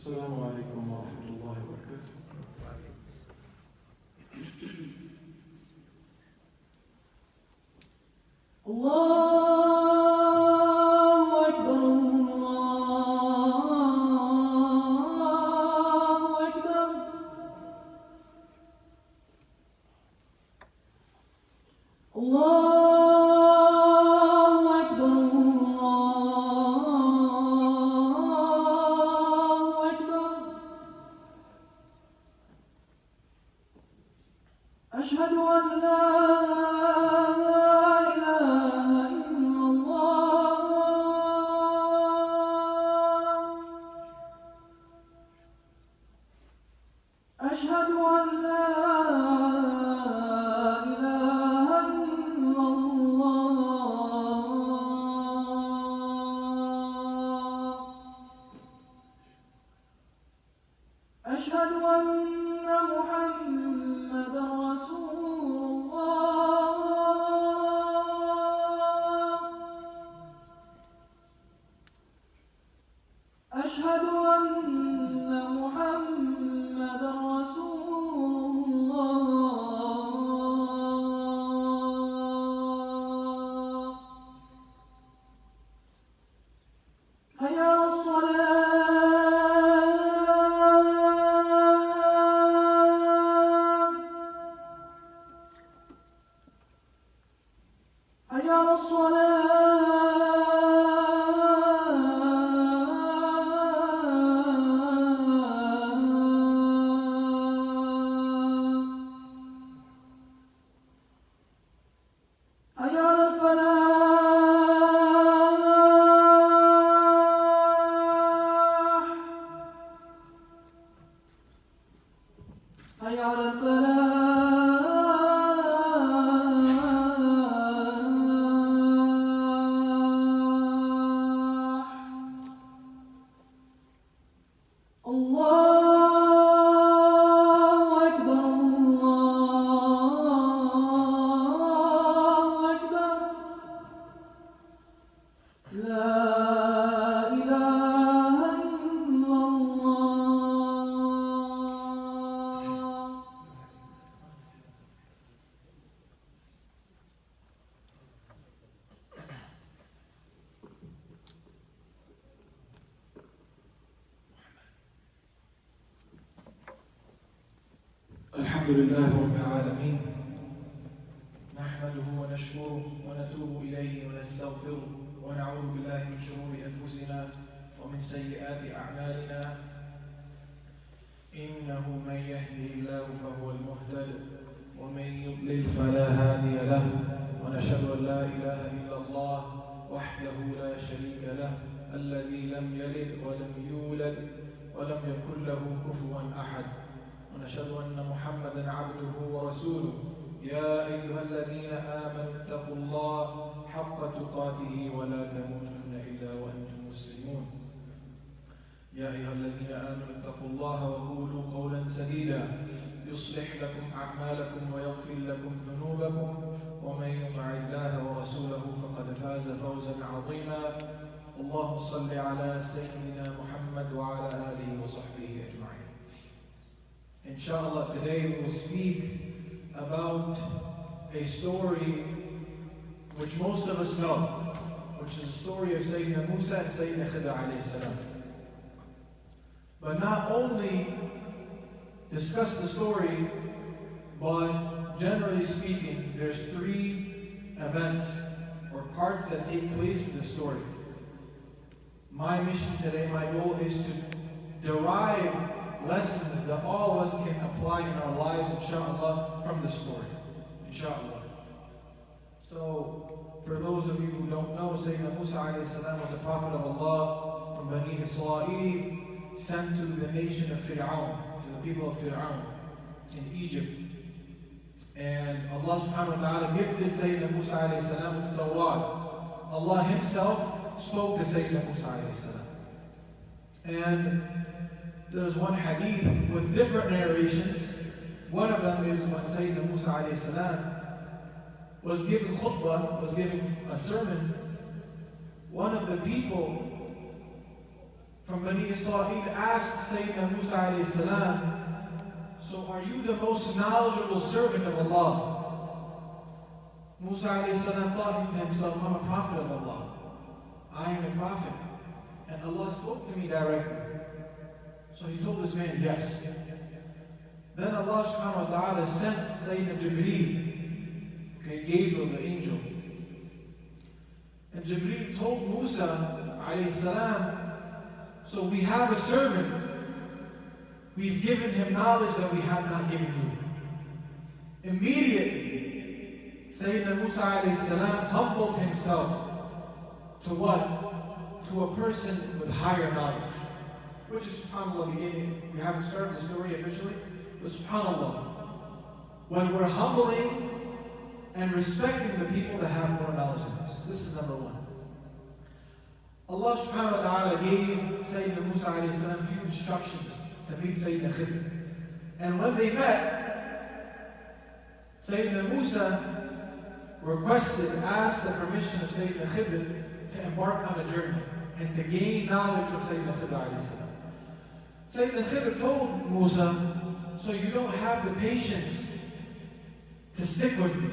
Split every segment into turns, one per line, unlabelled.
السلام عليكم ورحمة الله وبركاته. الله أكبر الله أكبر الله أكبر الله أكبر أشهد أن لا أشهد أن لا إله إلا الله أشهد أن محمدًا رسول الله أشهد أن محمدًا رسول الله حي على الصلاة حي على الصلاة حي على الفلاح حي على الفلاح الله أكبر الله أكبر لا إله إلا الله
الحمد لله رب العالمين نحمده ونشكره ونتوب إليه ونستغفره ونعوذ بالله من شرور أنفسنا ومن سيئات أعمالنا إنه من يهده الله فهو المهتد ومن يضلل فلا هادي له ونشهد أن لا إله إلا الله وحده لا شريك له الذي لم يلد ولم يولد ولم يكن له كفوا أحد ونشهد أن محمدًا عبده ورسوله يا أيها الذين آمنوا اتقوا الله حق تقاته ولا تموتن إلا وأنتم مسلمون يا أيها الذين آمنوا اتقوا الله وقولوا قولا سديدا يصلح لكم أعمالكم ويغفر لكم ذنوبكم ومن يطع الله ورسوله فقد فاز فوزا عظيما اللهم صل على سيدنا محمد وعلى آله وصحبه أجمعين. Inshallah, today we will speak about a story which most of us know, which is the story of Sayyidina Musa and Sayyidina Khidr alayhi salam. But not only discuss the story, but generally speaking, there's three events or parts that take place in the story. My mission today, my goal is to derive lessons that all of us can apply in our lives, inshallah, from the story. Inshallah. So, for those of you who don't know, Sayyidina Musa alayhi salam was a prophet of Allah from Bani Israel, sent to the nation of Fir'aun, to the people of Fir'aun in Egypt. And Allah subhanahu wa ta'ala gifted Sayyidina Musa alayhi salam with the Tawrah. Allah himself spoke to Sayyidina Musa alayhi salam. And there's one hadith with different narrations. One of them is when Sayyidina Musa alayhi salam was giving khutbah, was giving a sermon. One of the people from Bani Israel asked Sayyidina Musa alayhi salam, so are you the most knowledgeable servant of Allah? Musa alayhi salam thought to himself, I'm a prophet of Allah. I am a prophet. And Allah spoke to me directly. So he told this man, yes. Then Allah subhanahu wa ta'ala sent Sayyidina Jibreel, okay, Gabriel the angel. And Jibreel told Musa alayhi salam, so we have a servant. We've given him knowledge that we have not given you. Immediately, Sayyidina Musa alayhi salam humbled himself to what? To a person with higher knowledge. Which is, subhanAllah, beginning, we haven't started the story officially, but subhanAllah, when we're humbling and respecting the people that have more knowledge than us. This is number one. Allah subhanahu wa ta'ala gave Sayyidina Musa alayhi salam a few instructions to meet Sayyidina Khidr. And when they met, Sayyidina Musa asked the permission of Sayyidina Khidr to embark on a journey and to gain knowledge from Sayyidina Khidr alayhi salam. Sayyidina Khidr told Musa, so you don't have the patience to stick with me.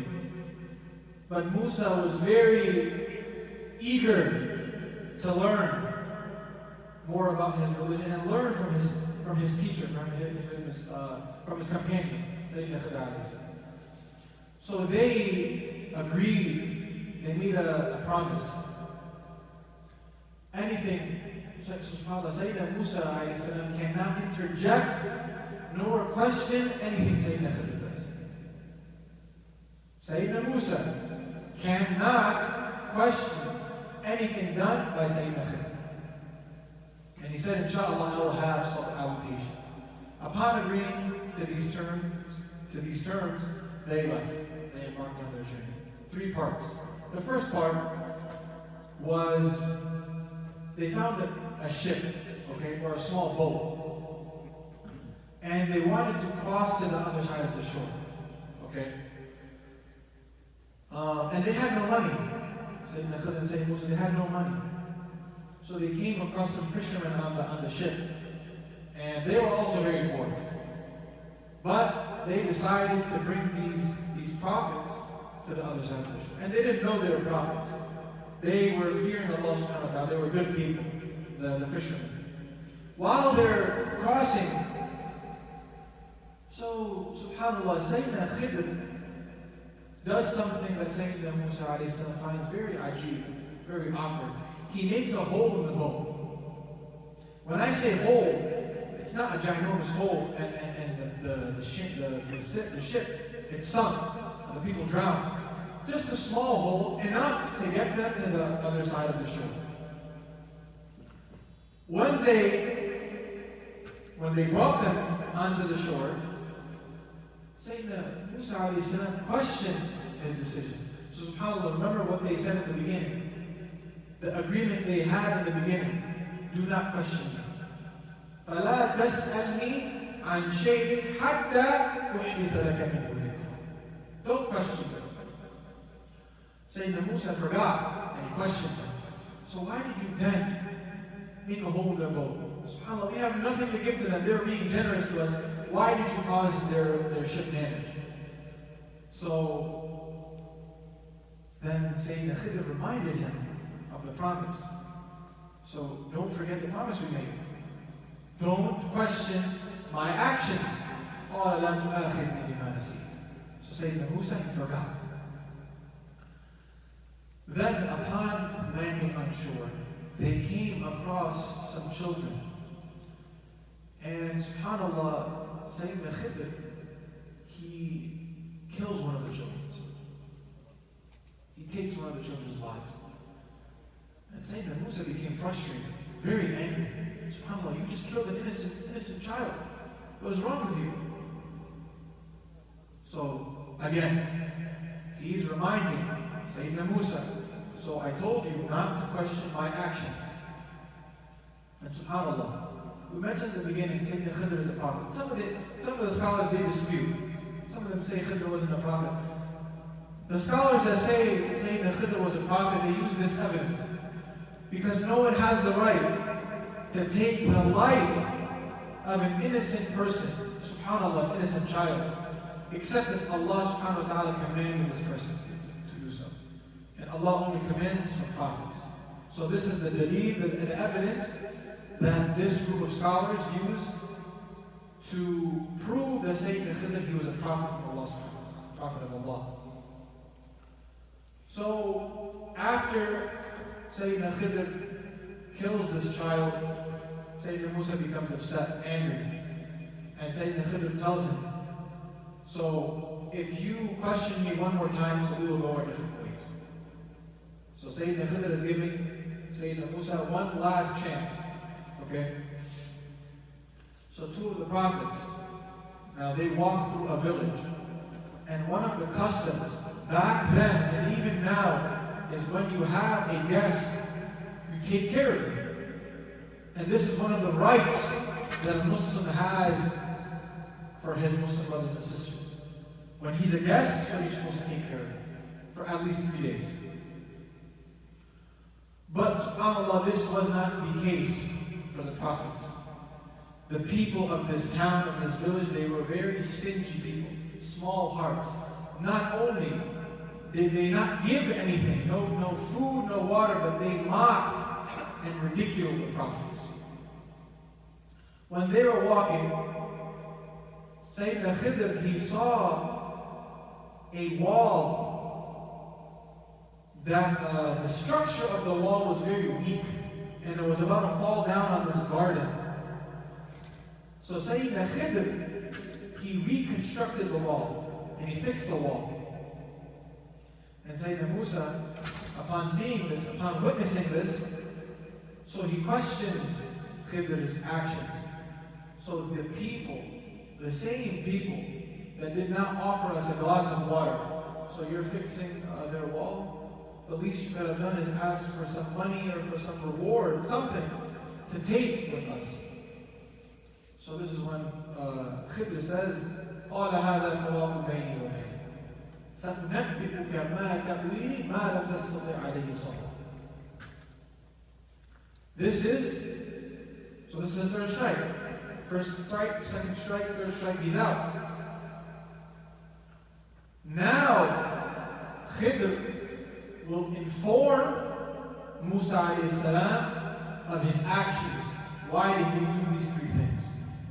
But Musa was very eager to learn more about his religion and learn from his teacher, from his companion, Sayyidina Khidr alayhi salam. So they agreed, they made a promise. Anything, subhanAllah, Sayyidina Musa alayhi salam cannot interject nor question anything Sayyidina Khidr does. Sayyidina Musa cannot question anything done by Sayyidina Khidr. And he said, inshallah, I will be patient. Upon agreeing to these terms, they left. They embarked on their journey. 3 parts. The first part was they found a ship, okay, or a small boat. And they wanted to cross to the other side of the shore. Okay? And they had no money. Sayyidina Khidr and Sayyidina Musa, they had no money. So they came across some fishermen on the ship. And they were also very poor. But they decided to bring these prophets to the other side of the shore. And they didn't know they were prophets. They were fearing Allah subhanahu wa ta'ala. They were good people, the fishermen. While they're crossing, so subhanAllah, Sayyidina Khidr does something that Sayyidina Musa alayhi salam finds very ajib, very awkward. He makes a hole in the boat. When I say hole, it's not a ginormous hole and the ship, it's sunk, and the people drown. Just a small hole, enough to get them to the other side of the shore. When they brought them onto the shore, Sayyidina Musa alayhi salam questioned his decision. So subhanAllah, remember what they said at the beginning. The agreement they had in the beginning. Do not question me. فَلَا تَسْأَلْنِي عَنْ شَيْءٍ حَتَّى أُحْدِثَ لَكَ مِنْهُ ذِكْرًا. Don't question me. Sayyidina Musa forgot and he questioned them. So why did you then make a hole in their boat? SubhanAllah, we have nothing to give to them. They're being generous to us. Why did you cause their ship damage? So then Sayyidina Khidr reminded him of the promise. So don't forget the promise we made. Don't question my actions. قَالَ لَا تُؤَاخِذْنِي بِمَا نَسِيتُ. So Sayyidina Musa, he forgot. Then upon landing on shore, they came across some children. And subhanAllah, Sayyidina Khidr, he kills one of the children. He takes one of the children's lives. And Sayyidina Musa became frustrated, very angry. SubhanAllah, you just killed an innocent child. What is wrong with you? So again, he's reminding Sayyidina Musa, so I told you not to question my actions. And subhanAllah, we mentioned in the beginning, Sayyidina Khidr is a prophet. Some of the scholars, they dispute. Some of them say Khidr wasn't a prophet. The scholars that say Sayyidina Khidr was a prophet, they use this evidence. Because no one has the right to take the life of an innocent person, subhanAllah, innocent child, except if Allah subhanahu wa ta'ala commanded this person to do so. And Allah only commands this from prophets. So this is the daleel, the evidence that this group of scholars use to prove that Sayyidina Khidr, he was a prophet from Allah subhanahu wa ta'ala, prophet of Allah. So after Sayyidina Khidr kills this child, Sayyidina Musa becomes upset, angry. And Sayyidina Khidr tells him, so if you question me one more time, so we will go our different ways. So Sayyidina Khidr is giving Sayyidina Musa one last chance. Okay? So two of the prophets, now they walk through a village. And one of the customs back then and even now is when you have a guest, you take care of him. And this is one of the rights that a Muslim has for his Muslim brothers and sisters. When he's a guest, so you're supposed to take care of him for at least 3 days. But subhanAllah, this was not the case for the prophets. The people of this town, of this village, they were very stingy people, small hearts. Not only did they not give anything, no food, no water, but they mocked and ridiculed the prophets. When they were walking, Sayyidina Khidr, he saw a wall that the structure of the wall was very weak and it was about to fall down on this garden. So Sayyidina Khidr, he reconstructed the wall and he fixed the wall. And Sayyidina Musa, upon seeing this, upon witnessing this, so he questions Khidr's actions. So the people, the same people that did not offer us a glass of water, so you're fixing their wall, the least you could have done is ask for some money or for some reward, something to take with us. So this is when Khidr says, قال هذا فراق بيني وبينك سأنبئك ما تأويل ما لم تستطع عليه صبرا. This is the third strike. First strike, second strike, third strike, he's out. Now Khidr will inform Musa alayhi salam of his actions. Why did he do these 3 things?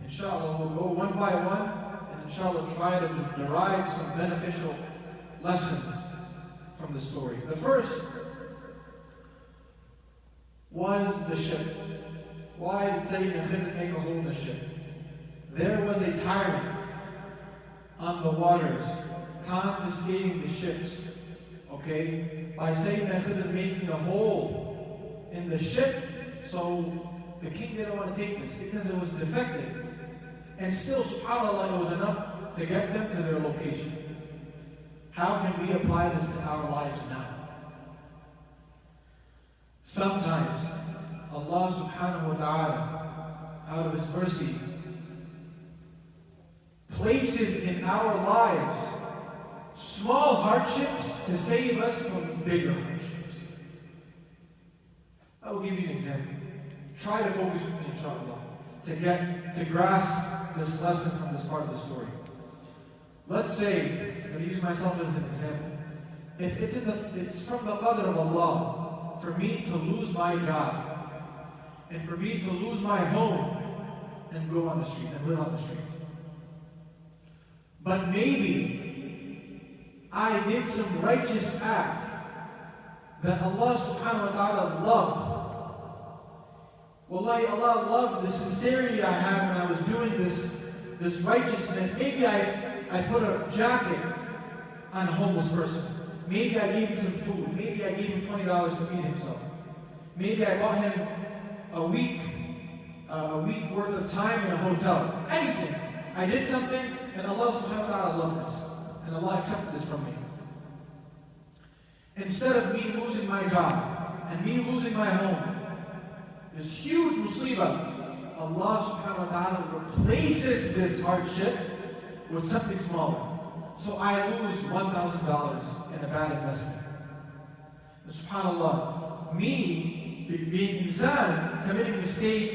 Inshallah, we'll go one by one and inshallah try to derive some beneficial lessons from the story. The first was the ship. Why did Sayyidina Khidr make a hole in the ship? There was a tyrant on the waters confiscating the ships. Okay? By Sayyidina Khidr making a hole in the ship, so the king didn't want to take this because it was defective. And still, subhanAllah, it was enough to get them to their location. How can we apply this to our lives now? Sometimes, Allah subhanahu wa ta'ala, out of His mercy, places in our lives small hardships to save us from bigger hardships. I will give you an example. Try to focus with me, inshallah, to grasp this lesson from this part of the story. Let's say, I'm going to use myself as an example. If it's from the qadr of Allah for me to lose my job and for me to lose my home and go on the streets and live on the streets. But maybe I did some righteous act that Allah subhanahu wa ta'ala loved. Wallahi, Allah loved the sincerity I had when I was doing this righteousness. Maybe I put a jacket on a homeless person. Maybe I gave him some food. Maybe I gave him $20 to feed himself. Maybe I bought him a week worth of time in a hotel. Anything. I did something and Allah subhanahu wa ta'ala loved this. And Allah accepted this from me. Instead of me losing my job and me losing my home, this huge musibah, Allah subhanahu wa ta'ala replaces this hardship with something smaller. So I lose $1,000 in a bad investment. And subhanAllah, me being insan, committing mistake,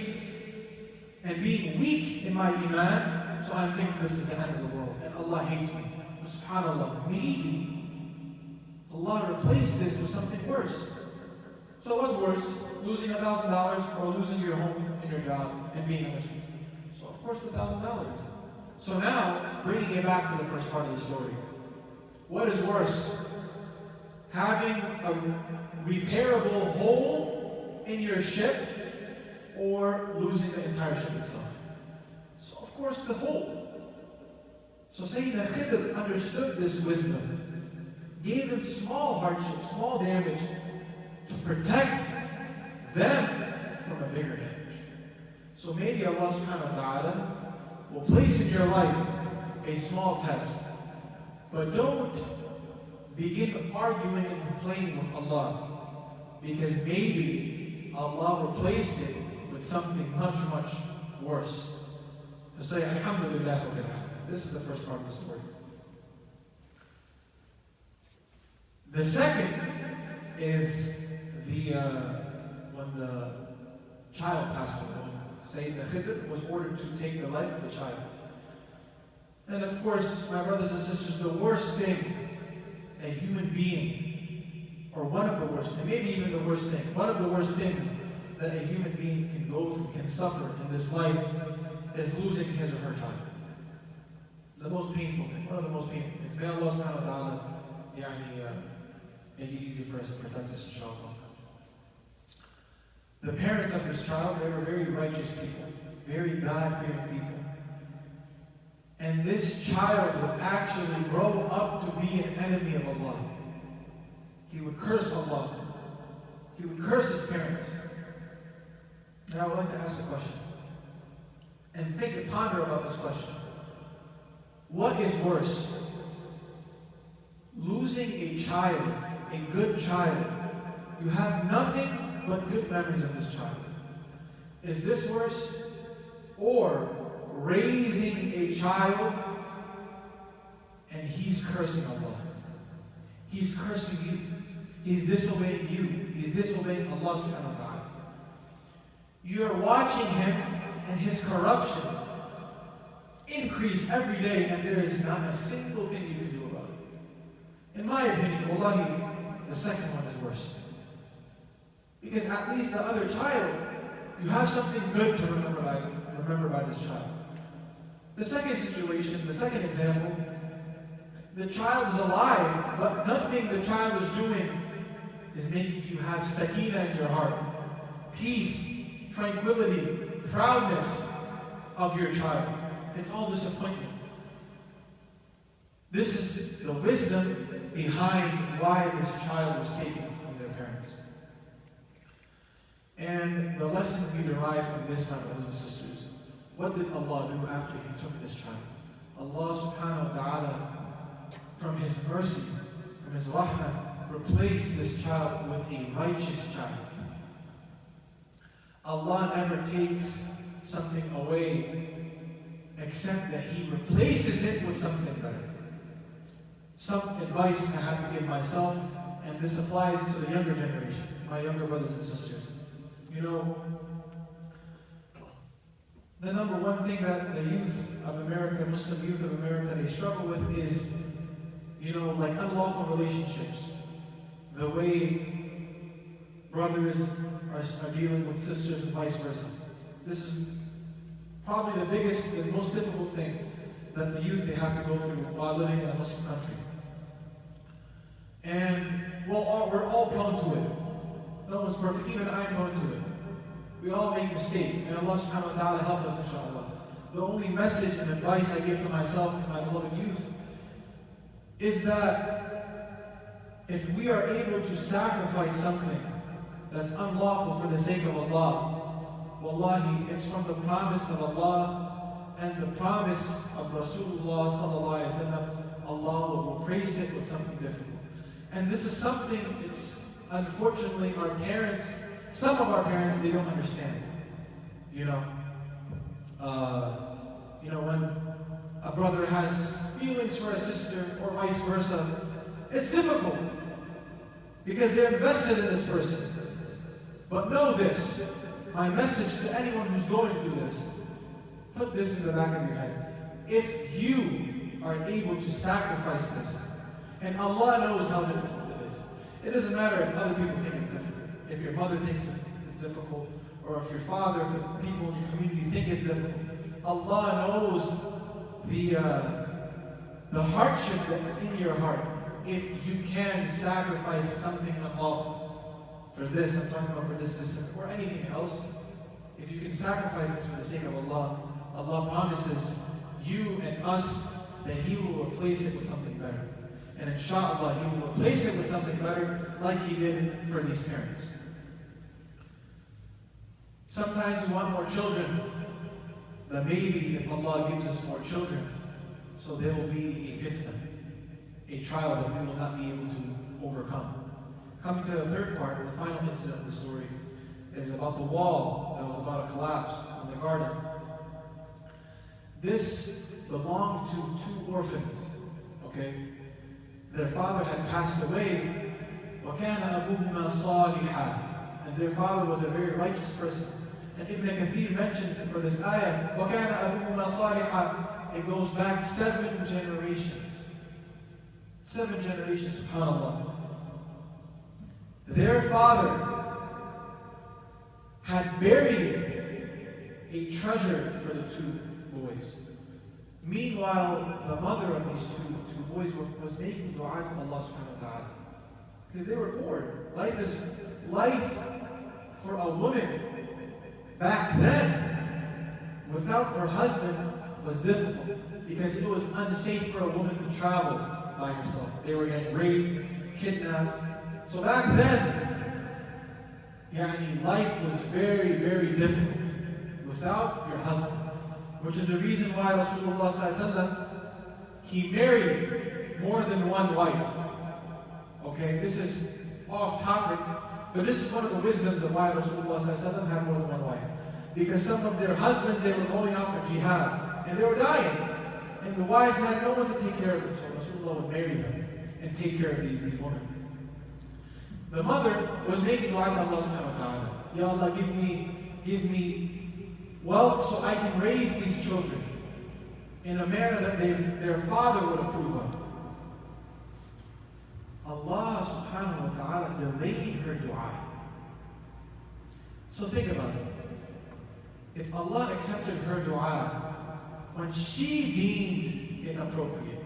and being weak in my iman, so I'm thinking this is the end of the world, and Allah hates me. But subhanAllah, maybe Allah replaced this with something worse. So what's worse, losing $1,000 or losing your home and your job and being on the streets? So of course the $1,000. So now, bringing it back to the first part of the story. What is worse? Having a repairable hole in your ship or losing the entire ship itself? So of course the hole. So Sayyidina Khidr understood this wisdom, gave them small hardship, small damage to protect them from a bigger damage. So maybe Allah subhanahu wa ta'ala will place in your life a small test. But don't begin arguing and complaining with Allah, because maybe Allah replaced it with something much, much worse. So say, Alhamdulillah. This is the first part of the story. The second is when the child passed away. Sayyidina Khidr was ordered to take the life of the child. And of course, my brothers and sisters, the worst thing a human being, or one of the worst, and maybe even the worst thing, one of the worst things that a human being can go through, can suffer in this life, is losing his or her child. The most painful thing, one of the most painful things. May Allah subhanahu wa ta'ala make it easy for us and protect us, inshallah. The parents of this child, they were very righteous people, very God-fearing people. And this child would actually grow up to be an enemy of Allah. He would curse Allah. He would curse his parents. And I would like to ask a question. And think and ponder about this question. What is worse? Losing a child, a good child. You have nothing but good memories of this child. Is this worse? Or raising a child and he's cursing Allah. He's cursing you. He's disobeying you. He's disobeying Allah subhanahu wa ta'ala. You're watching him and his corruption increase every day, and there is not a single thing you can do about it. In my opinion, wallahi, the second one is worse. Because at least the other child, you have something good to remember by this child. The second situation, the second example, the child is alive, but nothing the child is doing is making you have sakina in your heart. Peace, tranquility, proudness of your child. It's all disappointment. This is the wisdom behind why this child was taken from their parents. And the lesson we derive from this, my brothers and sisters, what did Allah do after He took this child? Allah subhanahu wa ta'ala, from His mercy, from His rahmah, replaced this child with a righteous child. Allah never takes something away except that He replaces it with something better. Some advice I have to give myself, and this applies to the younger generation, my younger brothers and sisters. You know, the number one thing that the youth of America, Muslim youth of America, they struggle with is, like unlawful relationships. The way brothers are dealing with sisters and vice versa. This is probably the biggest and most difficult thing that the youth, they have to go through while living in a Muslim country. And we're all prone to it. No one's perfect, even I'm prone to it. We all make mistakes, and Allah subhanahu wa ta'ala help us, inshallah. The only message and advice I give to myself and my beloved youth is that if we are able to sacrifice something that's unlawful for the sake of Allah, wallahi, it's from the promise of Allah and the promise of Rasulullah sallallahu alaihi wasallam. Allah will replace it with something different. And this is something, it's unfortunately our parents, some of our parents, they don't understand. When a brother has feelings for a sister or vice versa, it's difficult because they're invested in this person. But know this, my message to anyone who's going through this, Put this in the back of your head. If you are able to sacrifice this, and Allah knows how difficult it is. It doesn't matter if other people think it's difficult. If your mother thinks it's difficult, or if your father, if the people in your community think it's difficult. Allah knows the hardship that's in your heart. If you can sacrifice something unlawful for this, I'm talking about for this specific, or anything else, if you can sacrifice this for the sake of Allah, Allah promises you and us that He will replace it with something better. And inshallah, He will replace it with something better like He did for these parents. Sometimes we want more children, but maybe if Allah gives us more children, so there will be a fitna, a trial that we will not be able to overcome. Coming to the third part, the final incident of the story, is about the wall that was about to collapse in the garden. This belonged to two orphans, okay? Their father had passed away, وَكَانَ أَبُوهُمَا صَالِحًا, and their father was a very righteous person. And Ibn Kathir mentions for this ayah, وَكَانَ أَبُوهُمَا صَالِحًا, it goes back 7 generations. 7 generations, subhanAllah. Their father had buried a treasure for the 2 boys. Meanwhile, the mother of these two boys was making dua to Allah subhanahu wa ta'ala. Because they were poor. Life for a woman back then without her husband was difficult. Because it was unsafe for a woman to travel by herself. They were getting raped, kidnapped. So back then, life was very, very difficult without your husband. Which is the reason why Rasulullah ﷺ, he married more than one wife. Okay, this is off topic, but this is one of the wisdoms of why Rasulullah ﷺ had more than one wife. Because some of their husbands, they were going out for jihad, and they were dying. And the wives had no one to take care of them, so Rasulullah would marry them and take care of these women. The mother was making dua to Allah subhanahu wa ta'ala. Ya Allah, give me wealth so I can raise these children in a manner that their father would approve of. Allah subhanahu wa ta'ala delayed her dua. So think about it. If Allah accepted her dua when she deemed it appropriate,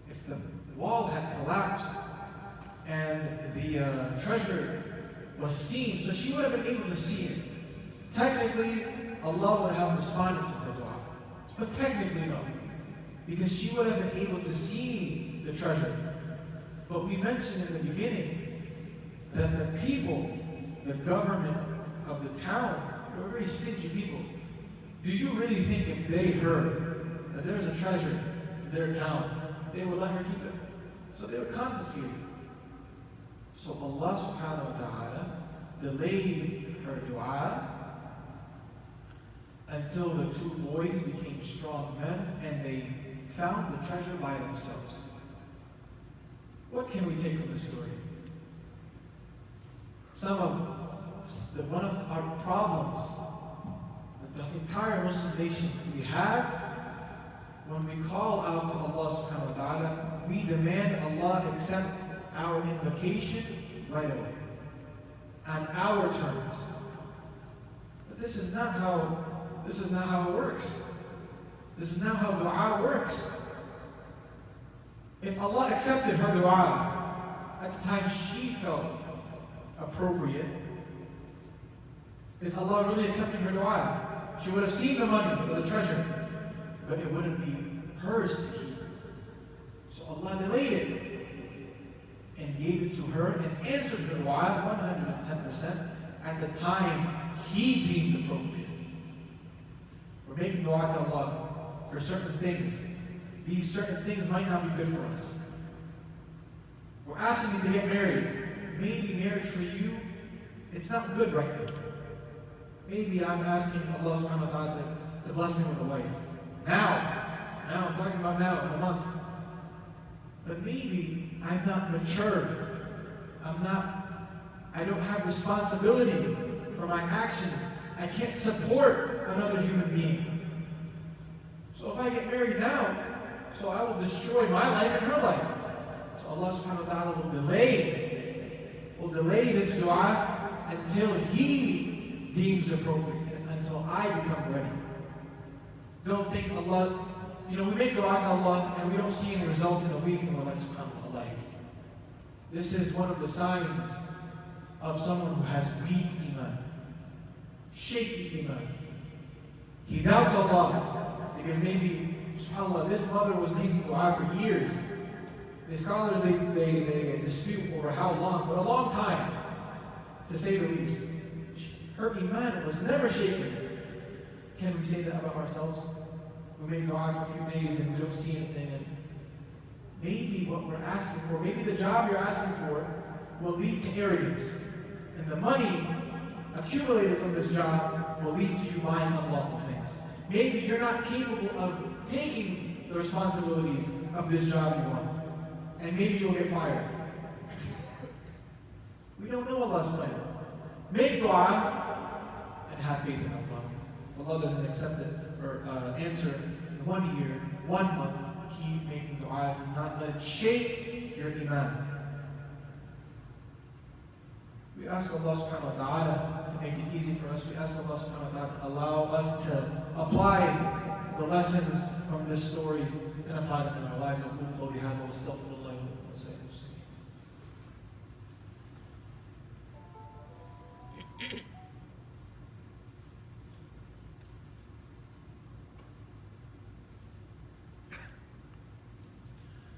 if the wall had collapsed and the treasure was seen, so she would have been able to see it. Technically, Allah would have responded to her dua. But technically, no. Because she would have been able to see the treasure. But we mentioned in the beginning that the people, the government of the town, they were very stingy people. Do you really think if they heard that there's a treasure in their town, they would let her keep it? So they would confiscate it. So Allah subhanahu wa ta'ala delayed her dua until the 2 boys became strong men and they found the treasure by themselves. What can we take from this story? One of our problems, the entire Muslim nation, we have, when we call out to Allah subhanahu wa ta'ala, we demand Allah accept our invocation right away, on our terms. But this is not how it works. This is not how dua works. If Allah accepted her dua at the time she felt appropriate, is Allah really accepting her dua? She would have seen the money or the treasure, but it wouldn't be hers to keep. So Allah delayed it and gave it to her and answered her dua 110% at the time He deemed appropriate. We're making dua to Allah for certain things. These certain things might not be good for us. We're asking you to get married. Maybe marriage for you, it's not good right now. Maybe I'm asking Allah subhanahu wa ta'ala to bless me with a wife. Now, I'm talking about now, in a month. But maybe I'm not mature. I don't have responsibility for my actions. I can't support another human being. So if I get married now, so I will destroy my life and her life. So Allah subhanahu wa ta'ala will delay this dua until He deems appropriate, until I become ready. Don't think Allah, we make dua to Allah and we don't see any results in a week and we're like, subhanAllah. This is one of the signs of someone who has weak iman, shaky iman. He doubts Allah because maybe, subhanAllah, this mother was making dua for years. The scholars, they dispute over how long, but a long time, to say the least. Her iman was never shaken. Can we say that about ourselves? We make dua for a few days and we don't see anything. And maybe what we're asking for, maybe the job you're asking for will lead to arrogance. And the money accumulated from this job will lead to you buying unlawful things. Maybe you're not capable of taking the responsibilities of this job you want. And maybe you'll get fired. We don't know Allah's plan. Make dua and have faith in Allah. Allah doesn't accept it or answer in 1 year, 1 month. Keep making dua. Do not let it shake your iman. We ask Allah subhanahu wa ta'ala to make it easy for us. We ask Allah subhanahu wa ta'ala to allow us to apply the lessons from this story and apply them in our lives.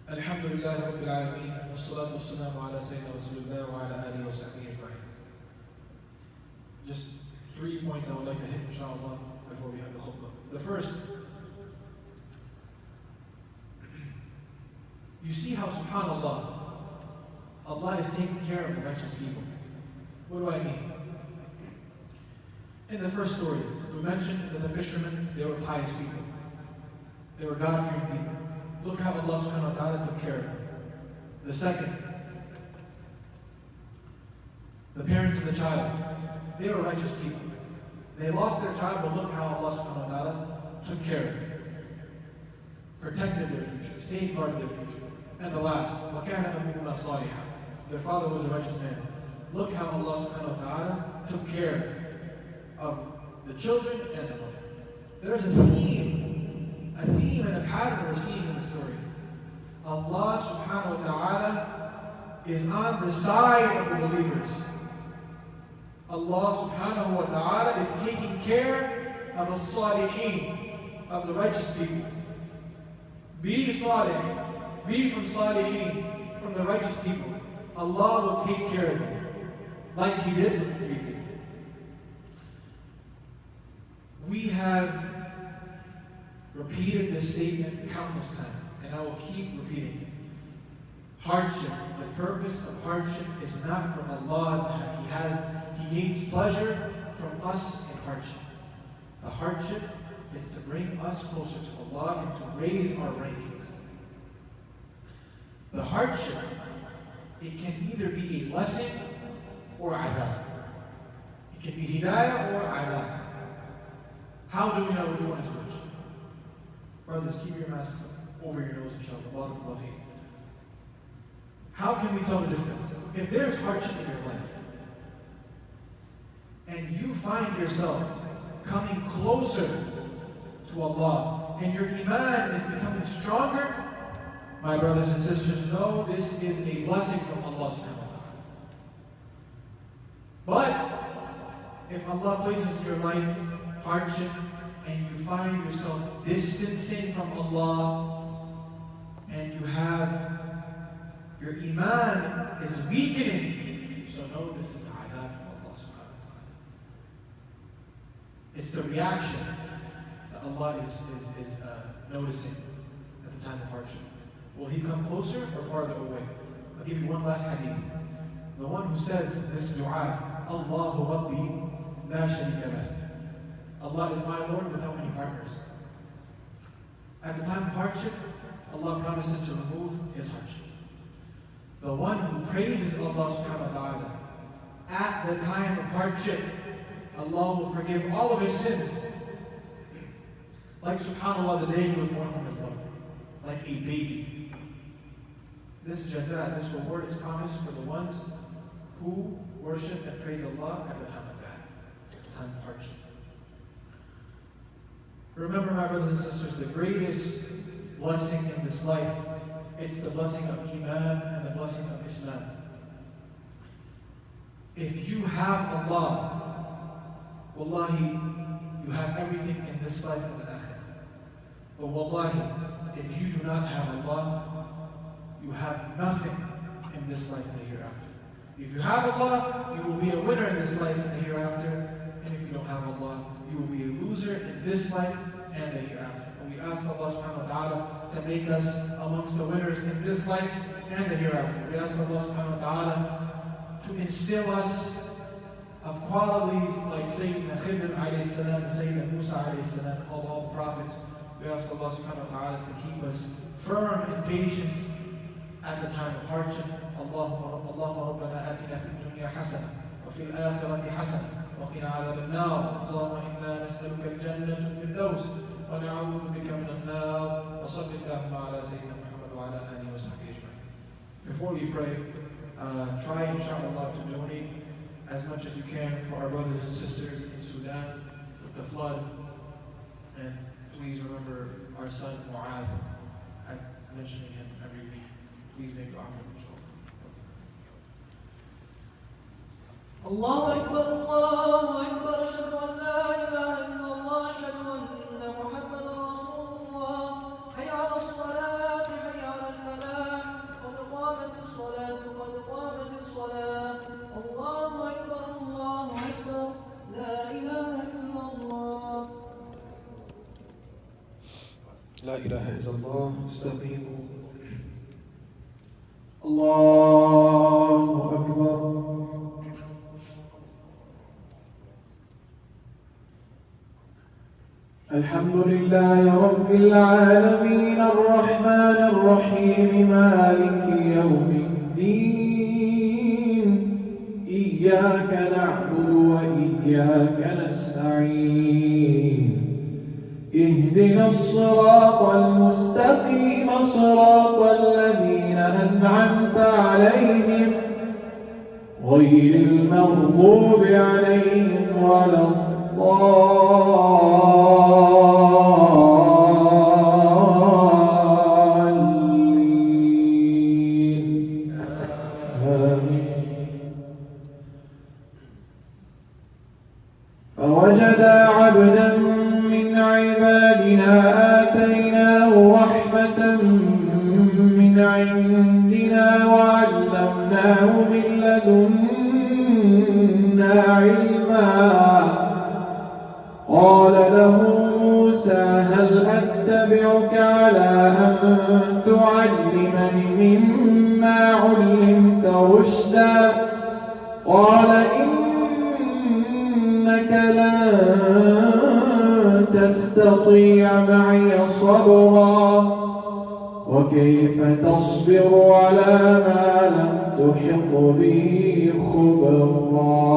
Alhamdulillah Rabbil Alameen, wassalatu wassalamu ala Sayyidina Rasulullah wa ala alihi wa sahbihi ajma'in. Just 3 points I would like to hit, inshallah, before we have the khutbah. The first, you see how, subhanAllah, Allah is taking care of the righteous people. What do I mean? In the first story, we mentioned that the fishermen, they were pious people. They were God-fearing people. Look how Allah subhanahu wa ta'ala took care of them. The second, the parents of the child, they were righteous people. They lost their child, but look how Allah subhanahu wa ta'ala took care of them. Protected their future, safeguarded their future. And the last, وَكَانَ أَبُوهُمَا صَالِحًا. Their father was a righteous man. Look how Allah subhanahu wa ta'ala took care of the children and the mother. There's a theme and a pattern we're seeing in the story. Allah subhanahu wa ta'ala is on the side of the believers. Allah subhanahu wa ta'ala is taking care of the salihin, of the righteous people. Be salih, be from salihin, from the righteous people. Allah will take care of you, like He did with the 3 people. We have repeated this statement countless times, and I will keep repeating it. Hardship, the purpose of hardship is not from Allah. He gains pleasure from us in hardship. The hardship is to bring us closer to Allah and to raise our rankings. The hardship, it can either be a blessing or adab. It can be hidayah or adab. How do we know which one is which? Brothers, keep your masks over your nose, inshallah. How can we tell the difference? If there's hardship in your life, and you find yourself coming closer to Allah, and your iman is becoming stronger, my brothers and sisters, know this is a blessing from Allah subhanahu wa ta'ala. But if Allah places in your life hardship, and you find yourself distancing from Allah, and you have your iman is weakening, so know this is adab from Allah subhanahu wa ta'ala. It's the reaction that Allah is noticing at the time of hardship. Will He come closer or farther away? I'll give you one last hadith. The one who says this dua, Allahu Rabbi la sharika lah. Allah is my Lord without any partners. At the time of hardship, Allah promises to remove His hardship. The one who praises Allah subhanahu wa ta'ala at the time of hardship, Allah will forgive all of his sins. Like subhanAllah, the day he was born from his mother. Like a baby. This jaza, this reward is promised for the ones who worship and praise Allah at the time of bad, at the time of hardship. Remember, my brothers and sisters, the greatest blessing in this life, it's the blessing of Iman and the blessing of Islam. If you have Allah, wallahi, you have everything in this life and the akhirah. But wallahi, if you do not have Allah, you have nothing in this life and the hereafter. If you have Allah, you will be a winner in this life and the hereafter. And if you don't have Allah, you will be a loser in this life and the hereafter. And we ask Allah subhanahu wa ta'ala to make us amongst the winners in this life and the hereafter. We ask Allah subhanahu wa ta'ala to instill us of qualities like Sayyidina Khidr alayhi salam and Sayyidina Musa alayhi salam, all the prophets. We ask Allah subhanahu wa ta'ala to keep us firm in patience at the time of hardship. Allahumma rabbana atina fid dunya hasana wa fil akhirati hasana wa qina adhab an-nar. Allahumma inna nas'aluka al-jannata al-firdaus wa na'udhu bika min an-nar. Wa sallallahu ala sayyidina Muhammad wa ala alihi wa sahbihi ajma'in. Before we pray, try inshallah to donate as much as you can for our brothers and sisters in Sudan with the flood. And please remember our son Mu'adh. I'm mentioning him every week. Please make dua for him.
الله أكبر الله أكبر أشهد أن لا إله إلا الله أشهد أن محمدا رسول الله حي على الصلاة حي على الفلاح قد قامت الصلاة قد قامت الصلاة الله أكبر لا إله إلا الله
لا إله إلا الله استقيموا الله أكبر الحمد لله رب العالمين الرحمن الرحيم مالك يوم الدين إياك نعبد وإياك نستعين اهدنا الصراط المستقيم صراط الذين أنعمت عليهم غير المغضوب عليهم ولا الضالين آمين. فوجدا عبدا من عبادنا آتيناه رحمة من عندنا وعلمناه من لدنا علما قال له موسى هل أتبعك على أن تعلمني مما علمت رشدا قال إنك لن تستطيع معي صبرا وكيف تصبر على ما لم تحط به خبرا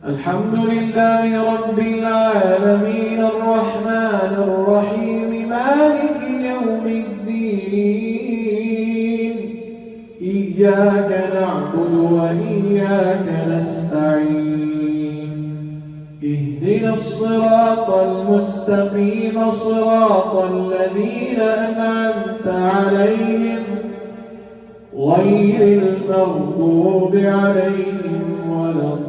الحمد لله رب العالمين الرحمن الرحيم مالك يوم الدين إياك نعبد وإياك نستعين اهدنا الصراط المستقيم صراط الذين أنعمت عليهم غير المغضوب عليهم ولا الضالين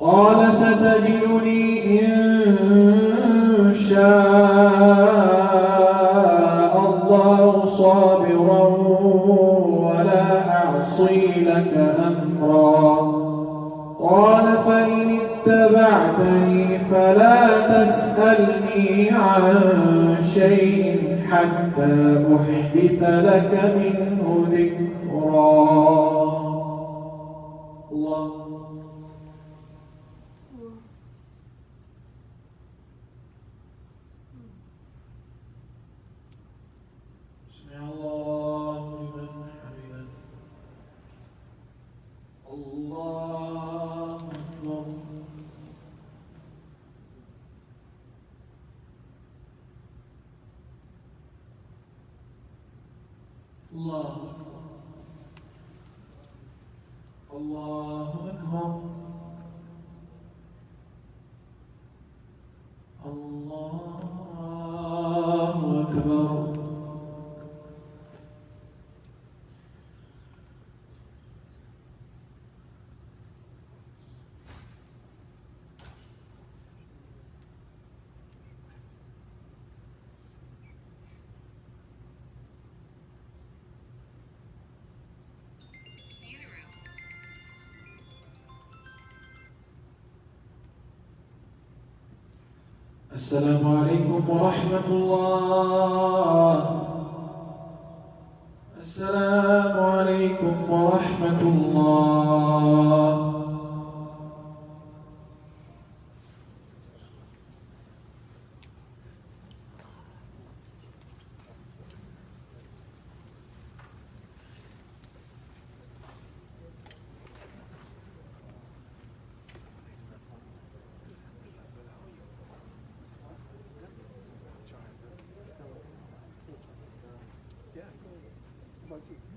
قال ستجدون ستجدني إن شاء الله صابرا ولا أعصي لك أمرا. قال فإن اتبعتني فلا تسألني عن شيء حتى أحدث لك منه ذكرا. الله. سمع الله لمن حمده. الله أكبر. الله أكبر. الله أكبر. الله أكبر. السلام عليكم ورحمة الله. السلام عليكم ورحمة الله.
Yeah, cool. How about you?